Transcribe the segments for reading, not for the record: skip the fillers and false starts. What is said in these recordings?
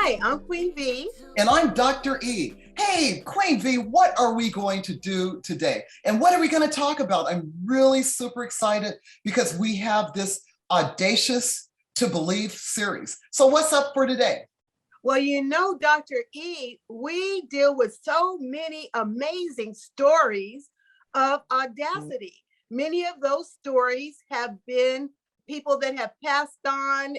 Hi, I'm Queen V. And I'm Dr. E. Hey, Queen V, what are we going to do today? And what are we going to talk about? I'm really super excited because we have this Audacious to Believe series. So what's up for today? Well, Dr. E, we deal with so many amazing stories of audacity. Many of those stories have been people that have passed on,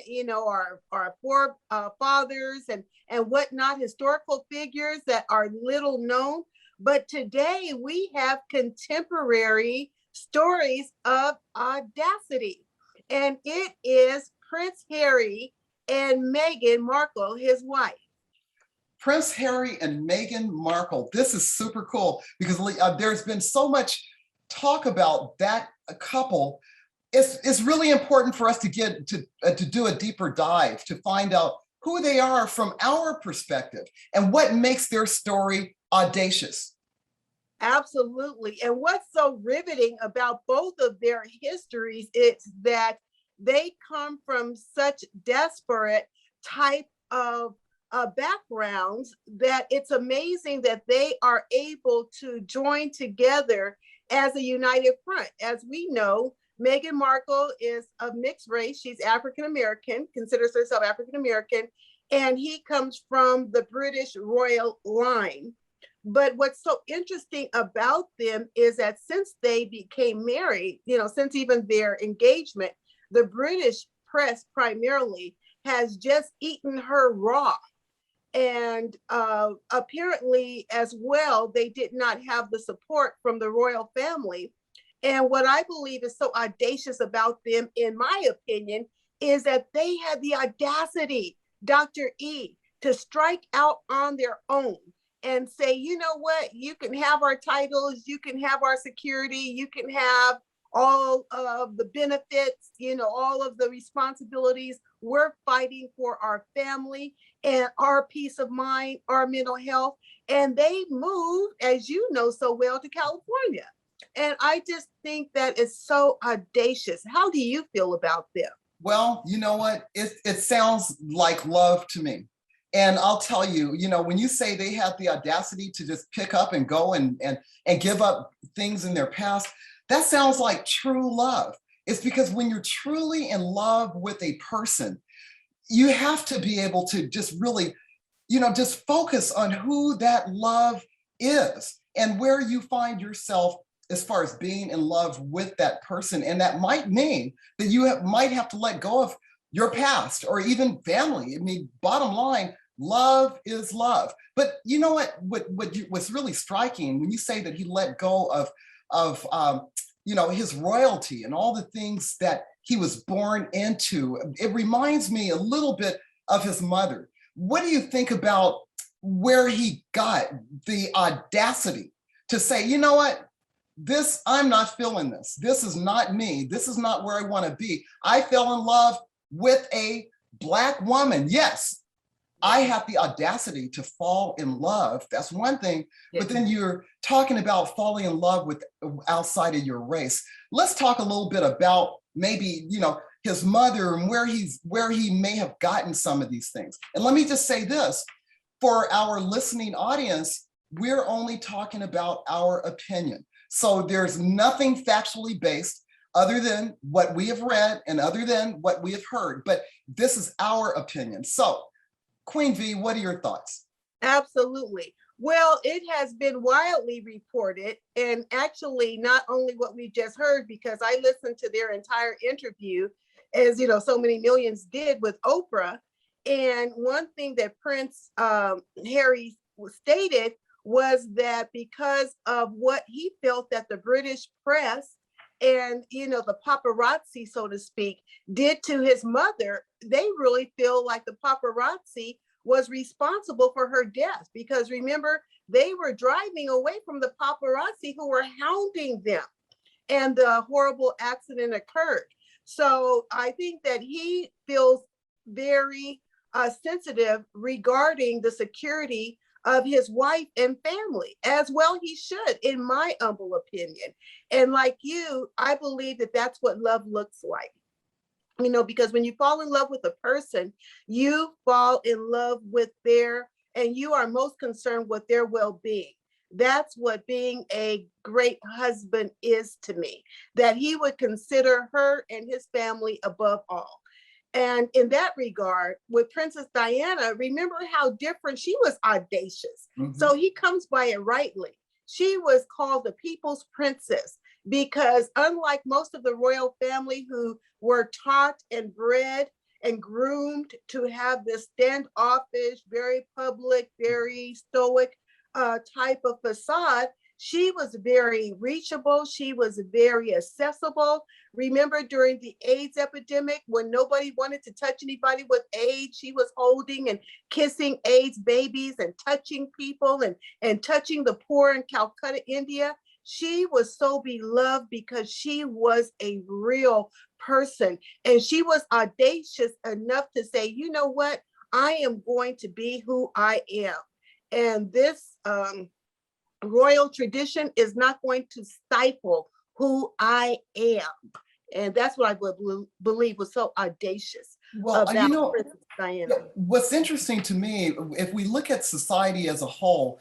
our forefathers and whatnot, historical figures that are little known. But today we have contemporary stories of audacity. And it is Prince Harry and Meghan Markle, his wife. Prince Harry and Meghan Markle. This is super cool because there's been so much talk about that couple. It's really important for us to get to do a deeper dive to find out who they are from our perspective and what makes their story audacious. Absolutely. And what's so riveting about both of their histories is that they come from such desperate type of backgrounds that it's amazing that they are able to join together as a united front. As we know, Meghan Markle is of mixed race. She's African American, considers herself African American, and he comes from the British royal line. But what's so interesting about them is that since they became married, since even their engagement, the British press primarily has just eaten her raw. And apparently as well, they did not have the support from the royal family. And what I believe is so audacious about them, in my opinion, is that they had the audacity, Dr. E, to strike out on their own and say, you know what, you can have our titles, you can have our security, you can have all of the benefits, all of the responsibilities. We're fighting for our family and our peace of mind, our mental health. And they moved, as you know so well, to California. And I just think that is so audacious. How do you feel about them? Well, you know what? It sounds like love to me. And I'll tell you, when you say they had the audacity to just pick up and go and give up things in their past, that sounds like true love. It's because when you're truly in love with a person, you have to be able to just really, just focus on who that love is and where you find yourself as far as being in love with that person. And that might mean that you might have to let go of your past or even family. I mean, bottom line, love is love. But you know what's really striking when you say that he let go of his royalty and all the things that he was born into. It reminds me a little bit of his mother. What do you think about where he got the audacity to say, you know what? I'm not feeling this. This is not me. This is not where I want to be. I fell in love with a Black woman. Yes, I have the audacity to fall in love. That's one thing. Yes. But then you're talking about falling in love with outside of your race. Let's talk a little bit about maybe, his mother and where he may have gotten some of these things. And let me just say this, for our listening audience, we're only talking about our opinion. So there's nothing factually based other than what we have read and other than what we have heard, but this is our opinion. So Queen V, what are your thoughts? Absolutely. Well, it has been widely reported, and actually not only what we just heard, because I listened to their entire interview, as so many millions did with Oprah. And one thing that Prince Harry stated was that because of what he felt that the British press and, the paparazzi, so to speak, did to his mother, they really feel like the paparazzi was responsible for her death. Because remember, they were driving away from the paparazzi who were hounding them, and the horrible accident occurred. So I think that he feels very sensitive regarding the security of his wife and family, as well he should, in my humble opinion. And like you, I believe that that's what love looks like. because when you fall in love with a person, you fall in love with and you are most concerned with their well-being. That's what being a great husband is to me, that he would consider her and his family above all. And in that regard, with Princess Diana, remember how different she was, audacious. So he comes by it rightly. She was called the people's princess because, unlike most of the royal family who were taught and bred and groomed to have this standoffish, very public, very stoic type of facade, she was very reachable. She was very accessible. Remember during the AIDS epidemic when nobody wanted to touch anybody with AIDS, she was holding and kissing AIDS babies and touching people and touching the poor in Calcutta, India. She was so beloved because she was a real person. And she was audacious enough to say, you know what? I am going to be who I am. And this royal tradition is not going to stifle who I am. And that's what I believe was so audacious about Princess Diana. What's interesting to me, if we look at society as a whole,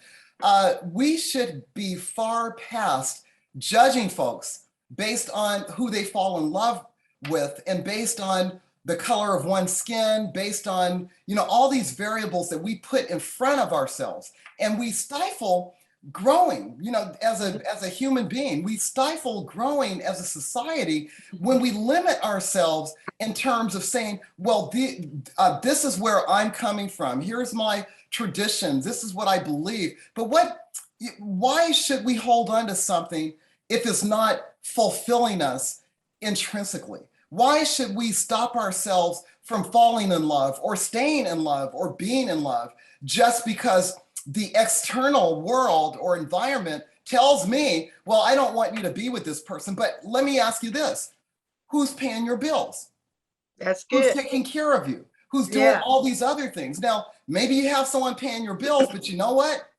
we should be far past judging folks based on who they fall in love with and based on the color of one's skin, based on, all these variables that we put in front of ourselves. And we stifle growing, as a human being. We stifle growing as a society when we limit ourselves in terms of saying, well, this is where I'm coming from. Here's my traditions. This is what I believe. But why should we hold on to something if it's not fulfilling us intrinsically? Why should we stop ourselves from falling in love or staying in love or being in love just because the external world or environment tells me, well, I don't want you to be with this person, but let me ask you this. Who's paying your bills? That's good. Who's taking care of you? Who's doing all these other things? Now, maybe you have someone paying your bills, but you know what?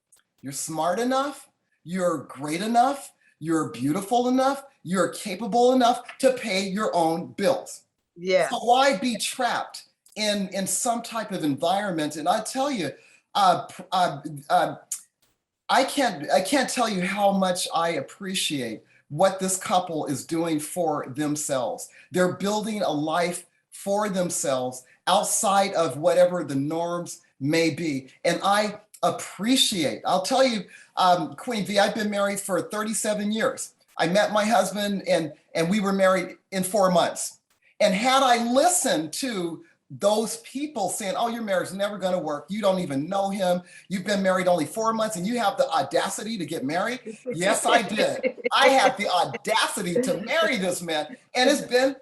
You're smart enough. You're great enough. You're beautiful enough. You're capable enough to pay your own bills. Yeah. So why be trapped in some type of environment? And I tell you, I can't tell you how much I appreciate what this couple is doing for themselves. They're building a life for themselves outside of whatever the norms may be. And I appreciate, I'll tell you, Queen V, I've been married for 37 years. I met my husband and we were married in 4 months. And had I listened to those people saying, oh, your marriage is never going to work. You don't even know him. You've been married only 4 months and you have the audacity to get married. Yes, I did. I had the audacity to marry this man. And it's been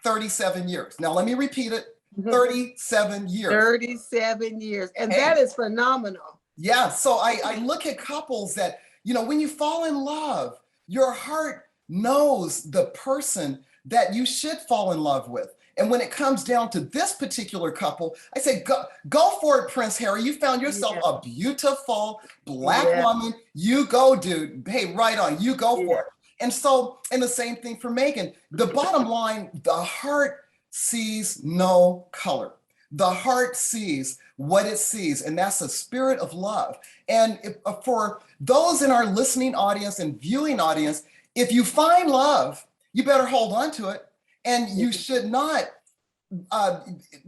37 years. Now, let me repeat it. 37 years. 37 years. And that is phenomenal. Yeah. So I look at couples that, when you fall in love, your heart knows the person that you should fall in love with. And when it comes down to this particular couple, I say, go for it, Prince Harry. You found yourself a beautiful Black woman. You go, dude. Hey, right on. You go for it. And so, and the same thing for Meghan. The bottom line, the heart sees no color. The heart sees what it sees, and that's a spirit of love. And for those in our listening audience and viewing audience, if you find love, you better hold on to it. And you should not,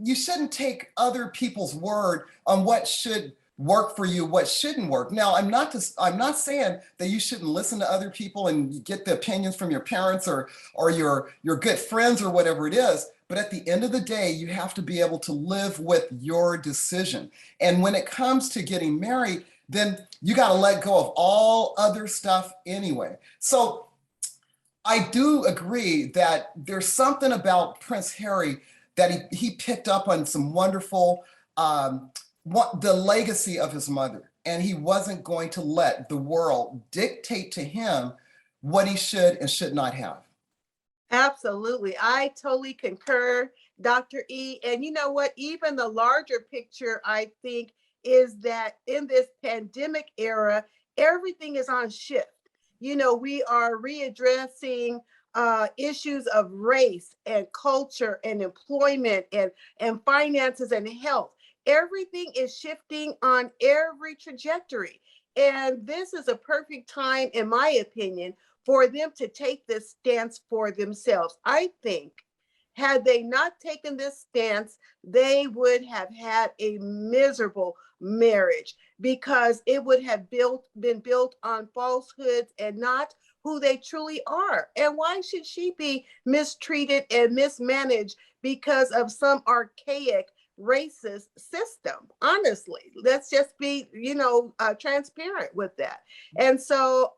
you shouldn't take other people's word on what should work for you, what shouldn't work. Now, I'm not saying that you shouldn't listen to other people and get the opinions from your parents or your good friends or whatever it is. But at the end of the day, you have to be able to live with your decision. And when it comes to getting married, then you got to let go of all other stuff anyway. So I do agree that there's something about Prince Harry that he picked up on some wonderful, the legacy of his mother. And he wasn't going to let the world dictate to him what he should and should not have. Absolutely. I totally concur, Dr. E. And you know what? Even the larger picture, I think, is that in this pandemic era, everything is on shift. We are readdressing issues of race and culture and employment and finances and health. Everything is shifting on every trajectory. And this is a perfect time, in my opinion, for them to take this stance for themselves. I think had they not taken this stance, they would have had a miserable marriage because it would have been built on falsehoods and not who they truly are. And why should she be mistreated and mismanaged because of some archaic racist system? Honestly, let's just be, transparent with that. And so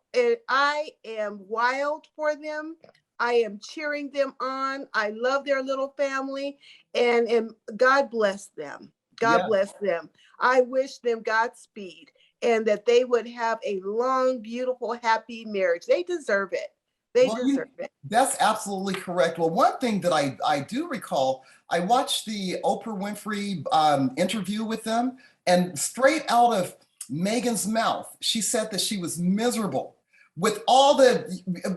I am wild for them. I am cheering them on. I love their little family, and God bless them. God Yeah. bless them. I wish them Godspeed and that they would have a long, beautiful, happy marriage. They deserve it. They Well, deserve it. that's absolutely correct. Well, one thing that I do recall, I watched the Oprah Winfrey interview with them, and straight out of Meghan's mouth, she said that she was miserable with all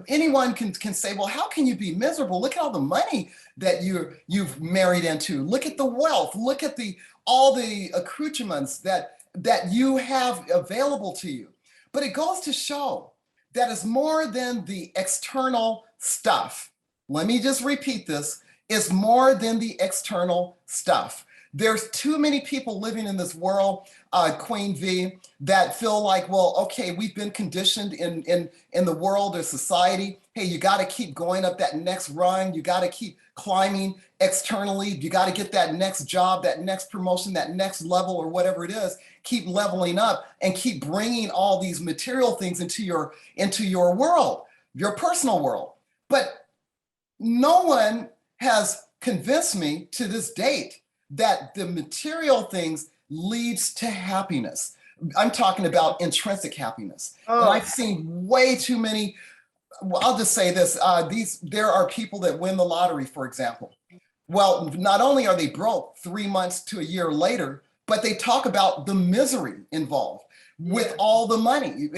anyone can say, well, how can you be miserable? Look at all the money that you've married into. Look at the wealth. Look at all the accoutrements that you have available to you. But it goes to show that is more than the external stuff. Let me just repeat this. It's more than the external stuff. There's too many people living in this world, Queen V, that feel like, well, okay, we've been conditioned in the world or society. Hey, you got to keep going up that next rung. You got to keep climbing externally. You got to get that next job, that next promotion, that next level, or whatever it is. Keep leveling up and keep bringing all these material things into your world, your personal world. But no one has convinced me to this date that the material things leads to happiness. I'm talking about intrinsic happiness. And Oh, I've seen way too many. Well, I'll just say this. There are people that win the lottery, for example. Well, not only are they broke 3 months to a year later, but they talk about the misery involved with all the money.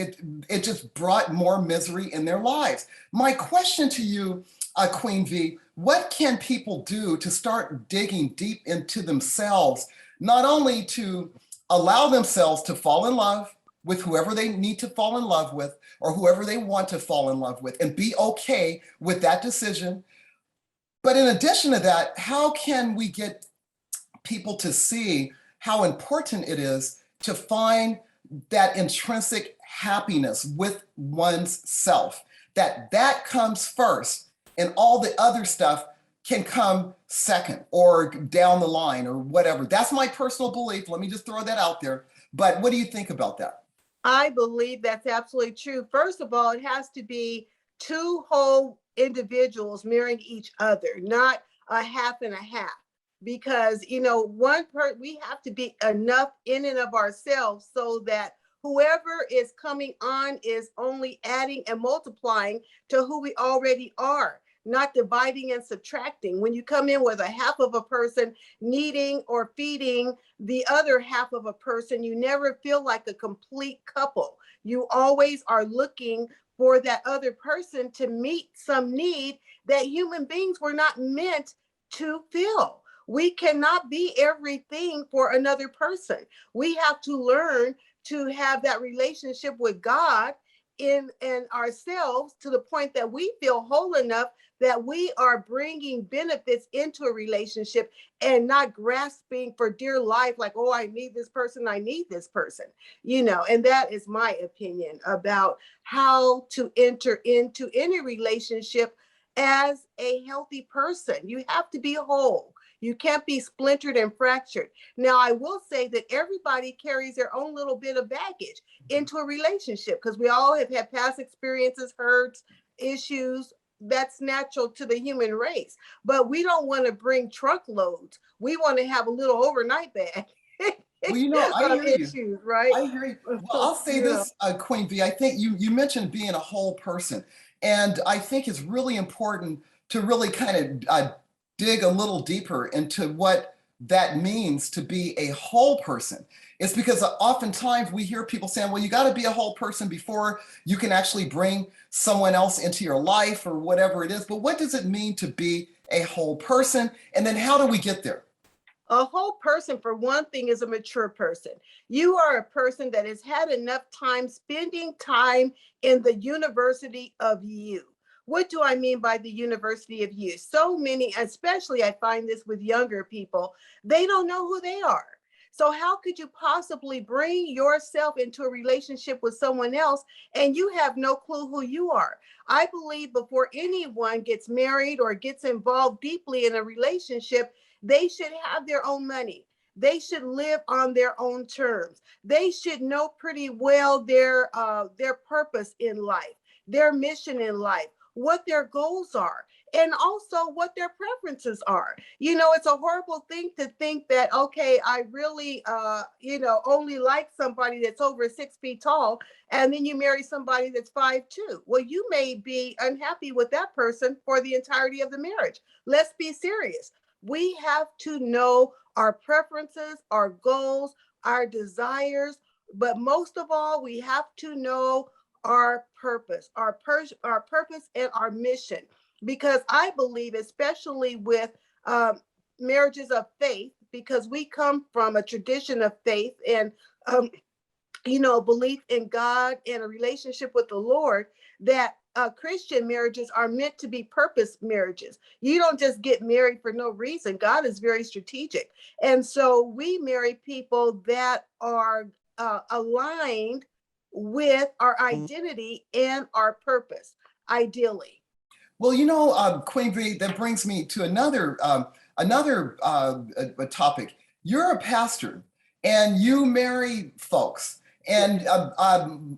It just brought more misery in their lives. My question to you, Queen V, what can people do to start digging deep into themselves, not only to allow themselves to fall in love with whoever they need to fall in love with or whoever they want to fall in love with and be okay with that decision? But in addition to that, how can we get people to see how important it is to find that intrinsic happiness with one's self, that comes first and all the other stuff can come second or down the line or whatever. That's my personal belief. Let me just throw that out there. But what do you think about that? I believe that's absolutely true. First of all, it has to be two whole individuals marrying each other, not a half and a half. Because we have to be enough in and of ourselves so that whoever is coming on is only adding and multiplying to who we already are, not dividing and subtracting. When you come in with a half of a person needing or feeding the other half of a person, you never feel like a complete couple. You always are looking for that other person to meet some need that human beings were not meant to fill. We cannot be everything for another person. We have to learn to have that relationship with God in ourselves to the point that we feel whole enough that we are bringing benefits into a relationship and not grasping for dear life like, oh, I need this person, and that is my opinion about how to enter into any relationship as a healthy person. You have to be whole. You can't be splintered and fractured. Now, I will say that everybody carries their own little bit of baggage into a relationship because we all have had past experiences, hurts, issues. That's natural to the human race. But we don't want to bring truckloads. We want to have a little overnight bag. Well, I hear you. Issues, right? I hear you. Well, I'll say this, Queen V. I think you mentioned being a whole person. And I think it's really important to really kind of dig a little deeper into what that means to be a whole person. It's because oftentimes we hear people saying, well, you got to be a whole person before you can actually bring someone else into your life or whatever it is. But what does it mean to be a whole person? And then how do we get there? A whole person, for one thing, is a mature person. You are a person that has had enough time spending time in the university of you. What do I mean by the university of you? So many, especially I find this with younger people, they don't know who they are. So how could you possibly bring yourself into a relationship with someone else and you have no clue who you are? I believe before anyone gets married or gets involved deeply in a relationship, they should have their own money. They should live on their own terms. They should know pretty well their purpose in life, their mission in life, what their goals are, and also what their preferences are. You know, it's a horrible thing to think that, okay, I really, only like somebody that's over 6 feet tall, and then you marry somebody that's 5'2". Well, you may be unhappy with that person for the entirety of the marriage. Let's be serious. We have to know our preferences, our goals, our desires, but most of all, we have to know our purpose, our purpose and our mission. Because I believe, especially with marriages of faith, because we come from a tradition of faith and belief in God and a relationship with the Lord, that Christian marriages are meant to be purpose marriages. You don't just get married for no reason. God is very strategic. And so we marry people that are aligned with our identity and our purpose, ideally. Well, Queen V, that brings me to another a topic. You're a pastor and you marry folks. And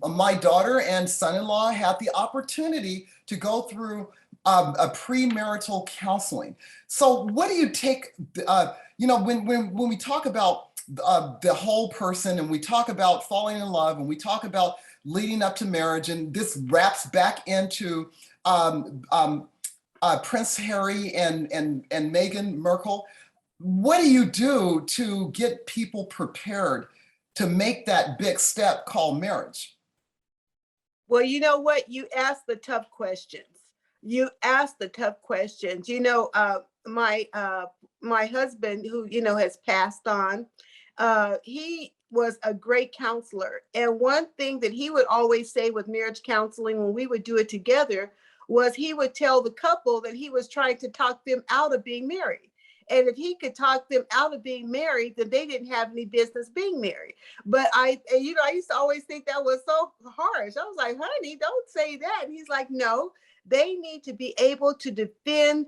my daughter and son-in-law had the opportunity to go through a premarital counseling. So what do you take, when we talk about the whole person and we talk about falling in love and we talk about leading up to marriage, and this wraps back into Prince Harry and Meghan Markle, what do you do to get people prepared to make that big step called marriage? Well, you know what? You ask the tough questions. You ask the tough questions. My husband, who has passed on, he was a great counselor. And one thing that he would always say with marriage counseling when we would do it together was he would tell the couple that he was trying to talk them out of being married. And if he could talk them out of being married, then they didn't have any business being married. But I used to always think that was so harsh. I was like, honey, don't say that. And he's like, no, they need to be able to defend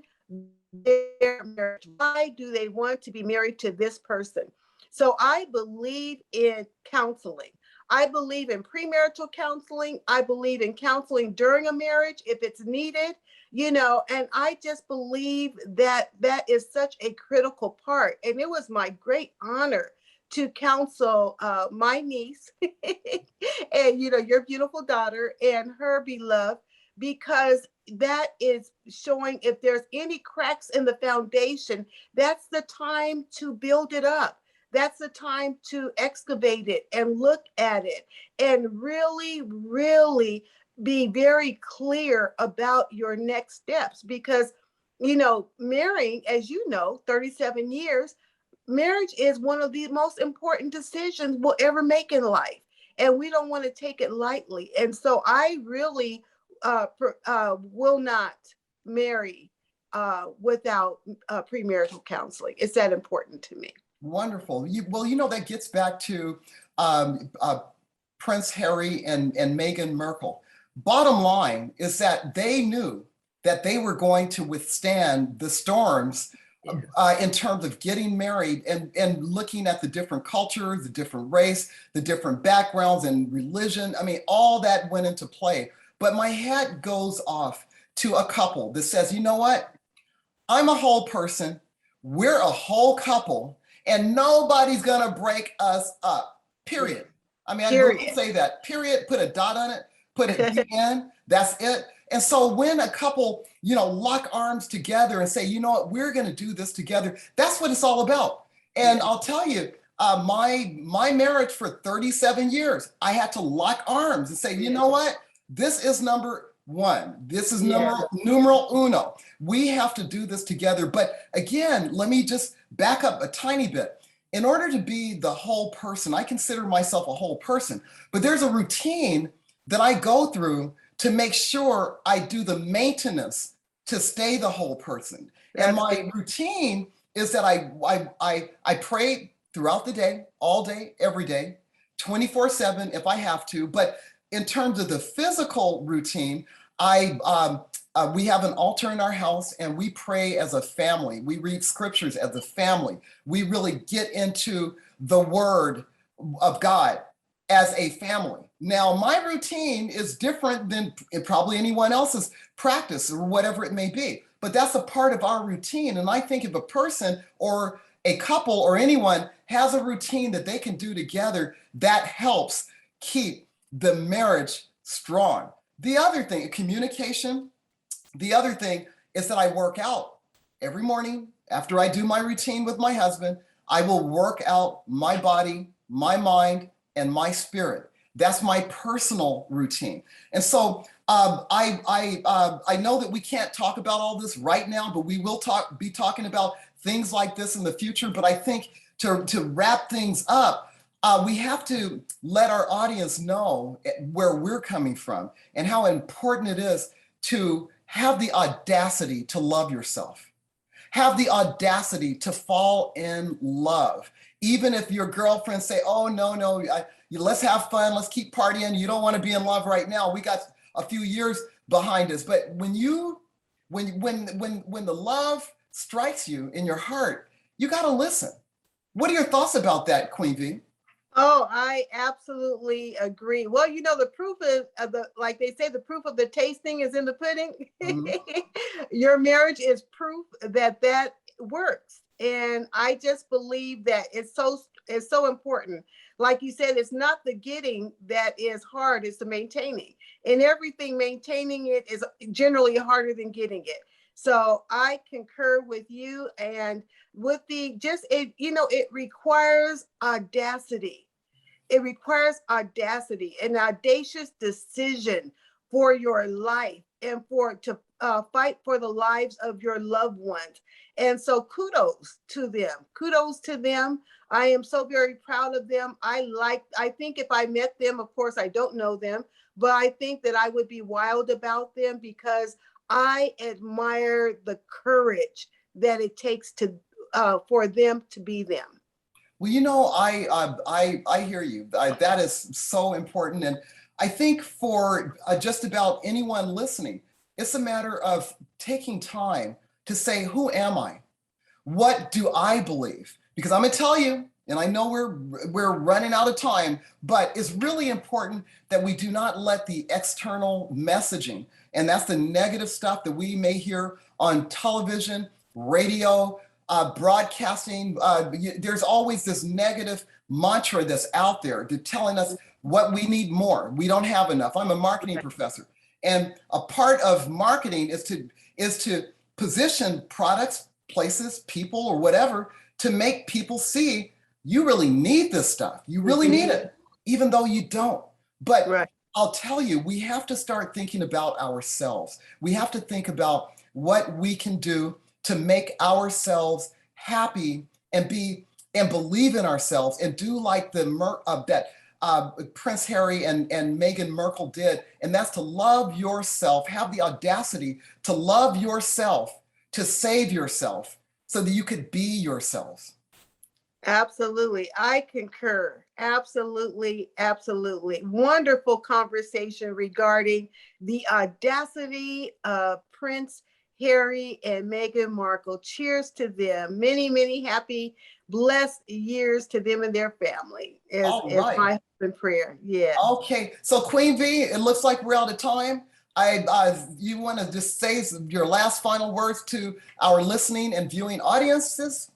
their marriage. Why do they want to be married to this person? So I believe in counseling. I believe in premarital counseling. I believe in counseling during a marriage if it's needed, and I just believe that that is such a critical part. And it was my great honor to counsel my niece and, your beautiful daughter and her beloved, because that is showing if there's any cracks in the foundation, that's the time to build it up. That's the time to excavate it and look at it and really, really be very clear about your next steps. Because, marrying, as 37 years, marriage is one of the most important decisions we'll ever make in life. And we don't want to take it lightly. And so I really will not marry without premarital counseling. It's that important to me. Wonderful. That gets back to Prince Harry and Meghan Markle. Bottom line is that they knew that they were going to withstand the storms in terms of getting married and looking at the different cultures, the different race, the different backgrounds and religion. I mean, all that went into play. But my hat goes off to a couple that says, you know what? I'm a whole person. We're a whole couple. And nobody's gonna break us up, period. I mean, I don't say that, period, put a dot on it, put it DN, that's it. And so when a couple, lock arms together and say, you know what, we're gonna do this together, that's what it's all about. And I'll tell you, my marriage for 37 years, I had to lock arms and say, you know what? This is number one. This is numero uno. We have to do this together. But again, let me just back up a tiny bit. In order to be the whole person, I consider myself a whole person, but there's a routine that I go through to make sure I do the maintenance to stay the whole person. And my routine is that I pray throughout the day, all day, every day, 24/7 if I have to. But in terms of the physical routine, we have an altar in our house and we pray as a family. We read scriptures as a family. We really get into the word of God as a family. Now, my routine is different than probably anyone else's practice or whatever it may be, but that's a part of our routine. And I think if a person or a couple or anyone has a routine that they can do together, that helps keep the marriage strong. The other thing, communication. The other thing is that I work out every morning after I do my routine with my husband. I will work out my body, my mind, and my spirit. That's my personal routine. And so I know that we can't talk about all this right now, but we will be talking about things like this in the future. But I think to wrap things up, we have to let our audience know where we're coming from and how important it is to have the audacity to love yourself. Have the audacity to fall in love. Even if your girlfriends say, oh, no, let's have fun, let's keep partying. You don't want to be in love right now. We got a few years behind us. But when the love strikes you in your heart, you got to listen. What are your thoughts about that, Queen V? Oh, I absolutely agree. Well, you know, the proof of like they say, the proof of the tasting is in the pudding. Mm-hmm. Your marriage is proof that works. And I just believe that it's so important. Like you said, it's not the getting that is hard, it's the maintaining. And everything, maintaining it is generally harder than getting it. So I concur with you. And with it requires audacity. It requires audacity, an audacious decision for your life and to fight for the lives of your loved ones. And so kudos to them. Kudos to them. I am so very proud of them. I think if I met them, of course, I don't know them, but I think that I would be wild about them because I admire the courage that it takes for them to be them. Well, you know, I hear you. That is so important. And I think for just about anyone listening, it's a matter of taking time to say, who am I? What do I believe? Because I'm going to tell you, and I know we're running out of time, but it's really important that we do not let the external messaging, and that's the negative stuff that we may hear on television, radio, broadcasting, there's always this negative mantra that's out there telling us what we need more. We don't have enough. I'm a marketing professor. And a part of marketing is to position products, places, people, or whatever to make people see you really need this stuff. You really need it, even though you don't. But I'll tell you, we have to start thinking about ourselves. We have to think about what we can do to make ourselves happy and believe in ourselves and do like that Prince Harry and Meghan Markle did, and that's to love yourself, have the audacity to love yourself, to save yourself so that you could be yourselves. Absolutely. I concur. Absolutely. Absolutely. Wonderful conversation regarding the audacity of Prince Harry and Meghan Markle. Cheers to them. Many, many happy, blessed years to them and their family. Is my hope and prayer. Yeah. Okay. So Queen V, it looks like we're out of time. You want to just say your last final words to our listening and viewing audiences?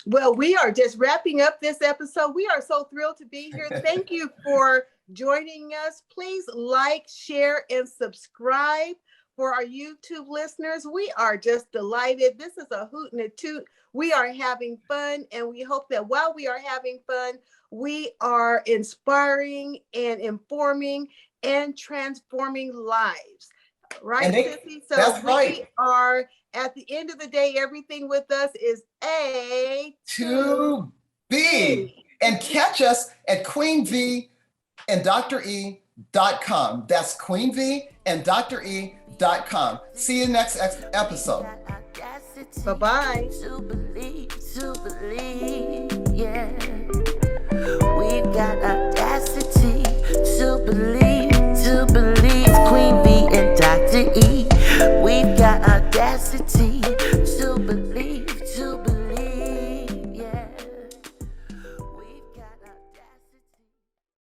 Well, we are just wrapping up this episode. We are so thrilled to be here. Thank you for joining us. Please like, share, and subscribe for our YouTube listeners, we are just delighted. This is a hoot and a toot. We are having fun, and we hope that while we are having fun, we are inspiring and informing and transforming lives. Right, Sissy? So that's we right. are, at the end of the day, everything with us is A to B. And catch us at Queen V and Dr. E.com. That's Queen V and Dr. E.com. See you next episode. Bye-bye. To believe, yeah. We've got audacity to believe.